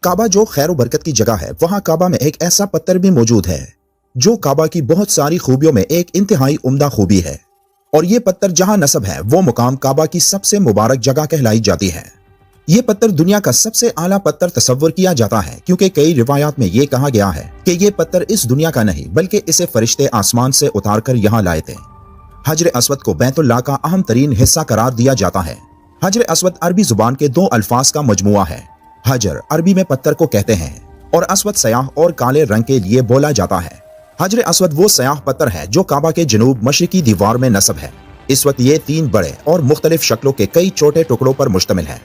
काबा जो खैर व बरकत की जगह है, वहाँ काबा में एक ऐसा पत्थर भी मौजूद है जो काबा की बहुत सारी खूबियों में एक इंतहाई उम्दा खूबी है। और ये पत्थर जहाँ नस्ब है वो मुकाम काबा की सबसे मुबारक जगह कहलाई जाती है। ये पत्थर दुनिया का सबसे आला पत्थर तस्वर किया जाता है, क्योंकि कई रिवायात में ये कहा गया है कि ये पत्थर इस दुनिया का नहीं बल्कि इसे फरिश्ते आसमान से उतार कर यहाँ लाए थे। हजर अस्वद को बैतुल्लाह का अहम तरीन हिस्सा करार दिया जाता है। हजर अस्वद अरबी जुबान के दो अल्फाज का मजमुआ है। हजर अरबी में पत्थर को कहते हैं और अस्वद सयाह और काले रंग के लिए बोला जाता है। हजर अस्वद वो सयाह पत्थर है जो काबा के जनूब मशरिकी दीवार में नस्ब है। इस वक्त ये 3 बड़े और मुख्तलिफ शक्लों के कई छोटे टुकड़ों पर मुश्तमिल है।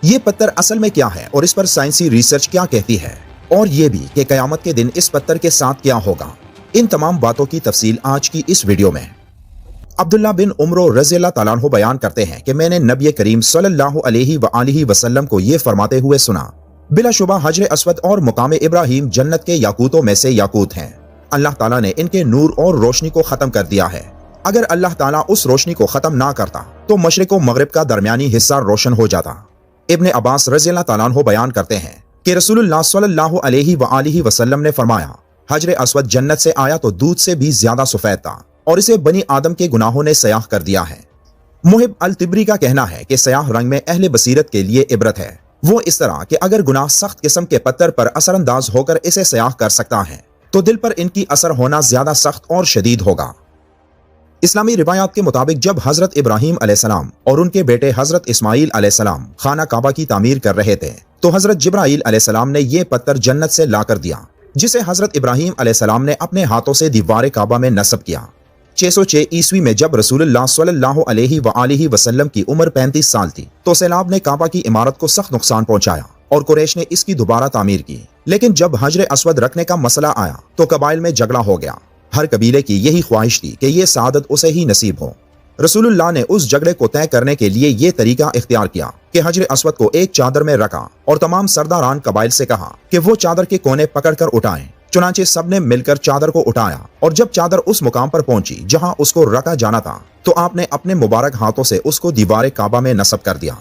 ये पत्थर असल में क्या है और इस पर साइंसी रिसर्च क्या कहती है, और ये भी कि क़यामत के दिन इस पत्थर के साथ क्या होगा, इन तमाम बातों की तफसील आज की इस वीडियो में। अब्दुल्ला बिन उमरो रज़ियल्लाहु ताला अन्हु बयान करते हैं कि मैंने नबी करीम सल्लल्लाहु अलैहि वसल्लम को ये फरमाते हुए सुना, बिलाशुबा हजर अस्वद और मुकाम इब्राहिम जन्नत के याकूतों में से याकूत हैं। अल्लाह ताला ने इनके नूर और रोशनी को खत्म कर दिया है। अगर अल्लाह ताला उस रोशनी को खत्म ना करता तो मशरिक व मगरिब का दरमियानी हिस्सा रोशन हो जाता। इब्न अब्बास रज़ियल्लाहु ताला अन्हु बयान करते हैं कि रसूलुल्लाह सल्लल्लाहु अलैहि वसल्लम ने फरमाया, हजर अस्वद जन्नत से आया तो दूध से भी ज्यादा सफेद था और इसे बनी आदम के गुनाहों ने सयाह कर दिया है। मुहिब अल तिबरी का कहना है कि सयाह रंग में अहले बसीरत के लिए इबरत है। वो इस तरह कि अगर गुनाह सख्त किस्म के पत्थर पर असरअंदाज होकर इसे सयाह कर सकता है तो दिल पर इनकी असर होना ज्यादा सख्त और शदीद होगा। इस्लामी रिवायात के मुताबिक जब हजरत इब्राहिम अलैहिस्सलाम और उनके बेटे हजरत इस्माइल अलैहिस्सलाम खाना काबा की तामीर कर रहे थे तो हजरत जिब्राइल अलैहिस्सलाम ने यह पत्थर जन्नत से ला कर दिया, जिसे हजरत इब्राहिम अलैहिस्सलाम ने अपने हाथों से दीवार काबा में नस्ब किया। 606 ईस्वी में जब रसूलुल्लाह सल्लल्लाहु अलैहि वसल्लम की उम्र 35 साल थी तो सैलाब ने काबा की इमारत को सख्त नुकसान पहुंचाया और कुरैश ने इसकी दोबारा तामीर की। लेकिन जब हजर अस्वद रखने का मसला आया तो कबाइल में झगड़ा हो गया। हर कबीले की यही ख्वाहिश थी कि ये सादत उसे ही नसीब हो। रसूलुल्लाह ने उस झगड़े को तय करने के लिए ये तरीका इख्तियार किया कि हजर अस्वद को एक चादर में रखा और तमाम सरदारान कबाइल से कहा कि वो चादर के कोने पकड़कर उठाएं। चुनांचे सबने मिलकर चादर को उठाया और जब चादर उस मुकाम पर पहुंची जहां उसको रखा जाना था तो आपने अपने मुबारक हाथों से उसको दीवार काबा में नस्ब कर दिया।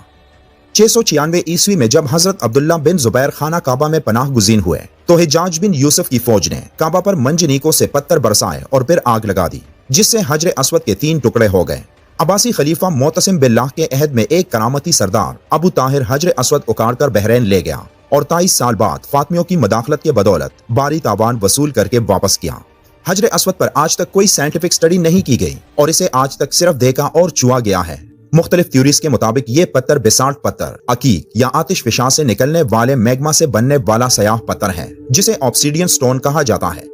696 ईस्वी में जब हजरत अब्दुल्ला बिन जुबैर खाना काबा में पनाह गुज़ीन हुए तो हिजाज बिन यूसुफ की फौज ने काबा पर मंजनीकों से पत्थर बरसाए और फिर आग लगा दी, जिससे हजर अस्वद के 3 टुकड़े हो गए। अब्बासी खलीफा मोतसिम बिल्लाह के अहद में एक करामती सरदार अबू ताहिर हजर अस्वद उखाड़ कर बहरैन ले गया और 23 साल बाद फातमियों की मदाखलत के बदौलत बारी तावान वसूल करके वापस किया। हजर अस्वद पर आज तक कोई साइंटिफिक स्टडी नहीं की गई और इसे आज तक सिर्फ देखा और छुआ गया है। मुख्तलिफ थ्योरीज के मुताबिक ये पत्थर बेसाल्ट पत्थर, अकीक या आतिश फिशा से निकलने वाले मैग्मा से बनने वाला सयाह पत्थर है, जिसे ऑब्सीडियन स्टोन कहा जाता है।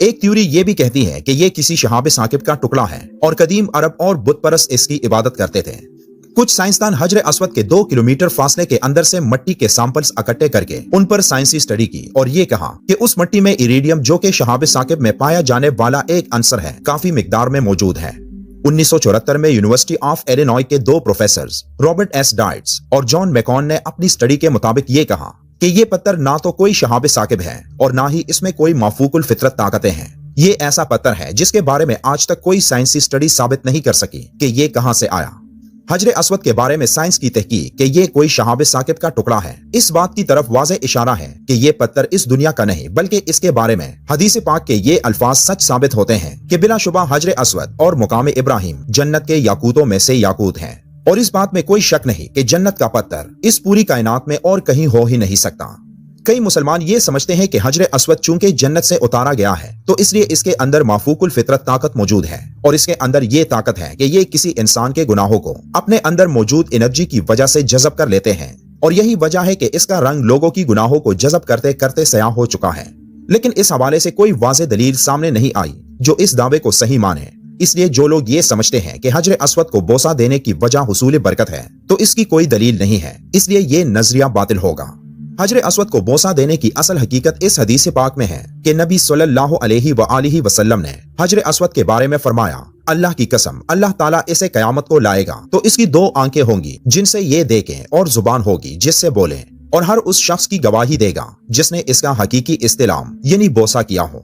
एक थ्योरी ये भी कहती है कि ये किसी शहाब साकिब का टुकड़ा है और कदीम अरब और बुत परस्त इसकी इबादत करते थे। कुछ साइंसदान हजर अस्वद के 2 किलोमीटर फासले के अंदर से मिट्टी के सैंपल्स इकट्ठे करके उन पर साइंसी स्टडी की और ये कहा कि उस मिट्टी में इरिडियम, जो कि शहाब साकिब में पाया जाने वाला एक अंसर है, काफी मिकदार में मौजूद है। 1974 में यूनिवर्सिटी ऑफ इलिनॉय के 2 प्रोफेसर रॉबर्ट एस डाइट्स और जॉन मैकॉन ने अपनी स्टडी के मुताबिक ये कहा कि ये पत्थर ना तो कोई शहाब साकिब है और ना ही इसमें कोई माफूकुल फितरत ताकतें हैं। ये ऐसा पत्थर है जिसके बारे में आज तक कोई साइंसी स्टडी साबित नहीं कर सकी कि ये कहां से आया। हजर अस्वद के बारे में साइंस की तहकीक कि ये कोई शहाब साकिब का टुकड़ा है, इस बात की तरफ वाज़ेह इशारा है कि ये पत्थर इस दुनिया का नहीं बल्कि इसके बारे में हदीस पाक के ये अल्फाज सच साबित होते हैं कि बिलाशुबा हजर अस्वद और मुकाम इब्राहिम जन्नत के याकूतों में से याकूत हैं। और इस बात में कोई शक नहीं कि जन्नत का पत्थर इस पूरी कायनात में और कहीं हो ही नहीं सकता। कई मुसलमान ये समझते हैं कि हजर अस्वद चूंकि जन्नत से उतारा गया है तो इसलिए इसके अंदर माफूकुल फितरत ताकत मौजूद है और इसके अंदर ये ताकत है कि ये किसी इंसान के गुनाहों को अपने अंदर मौजूद एनर्जी की वजह से जज़ब कर लेते हैं और यही वजह है कि इसका रंग लोगों की गुनाहों को जज़ब करते करते सयाह हो चुका है। लेकिन इस हवाले से कोई वाज़ेह दलील सामने नहीं आई जो इस दावे को सही माने। इसलिए जो लोग ये समझते हैं कि हजर अस्वद को बोसा देने की वजह हुसूल बरकत है तो इसकी कोई दलील नहीं है, इसलिए ये नजरिया बातिल होगा। हजर अस्वद को बोसा देने की असल हकीकत इस हदीस पाक में है कि नबी सल्लल्लाहु अलैहि वसल्लम ने हजर अस्वद के बारे में फरमाया, अल्लाह की कसम, अल्लाह ताला इसे कयामत को लाएगा तो इसकी 2 आंखें होंगी जिनसे ये देखें और जुबान होगी जिससे बोले, और हर उस शख्स की गवाही देगा जिसने इसका हकीकी इस्तिलाम यानी बोसा किया हो।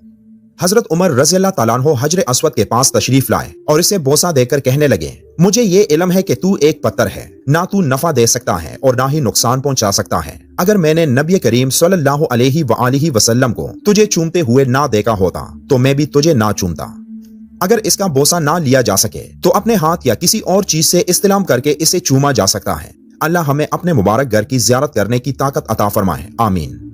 حضرت عمر رضی اللہ تعالیٰ عنہ حجر اسود کے پاس تشریف لائے اور اسے بوسہ دے کر کہنے لگے، مجھے یہ علم ہے کہ تو ایک پتھر ہے، نہ تو نفع دے سکتا ہے اور نہ ہی نقصان پہنچا سکتا ہے۔ اگر میں نے نبی کریم صلی اللہ علیہ وآلہ وسلم کو تجھے چومتے ہوئے نہ دیکھا ہوتا تو میں بھی تجھے نہ چومتا۔ اگر اس کا بوسہ نہ لیا جا سکے تو اپنے ہاتھ یا کسی اور چیز سے استلام کر کے اسے چوما جا سکتا ہے۔ اللہ ہمیں اپنے مبارک گھر کی زیارت کرنے کی طاقت عطا فرمائے، آمین۔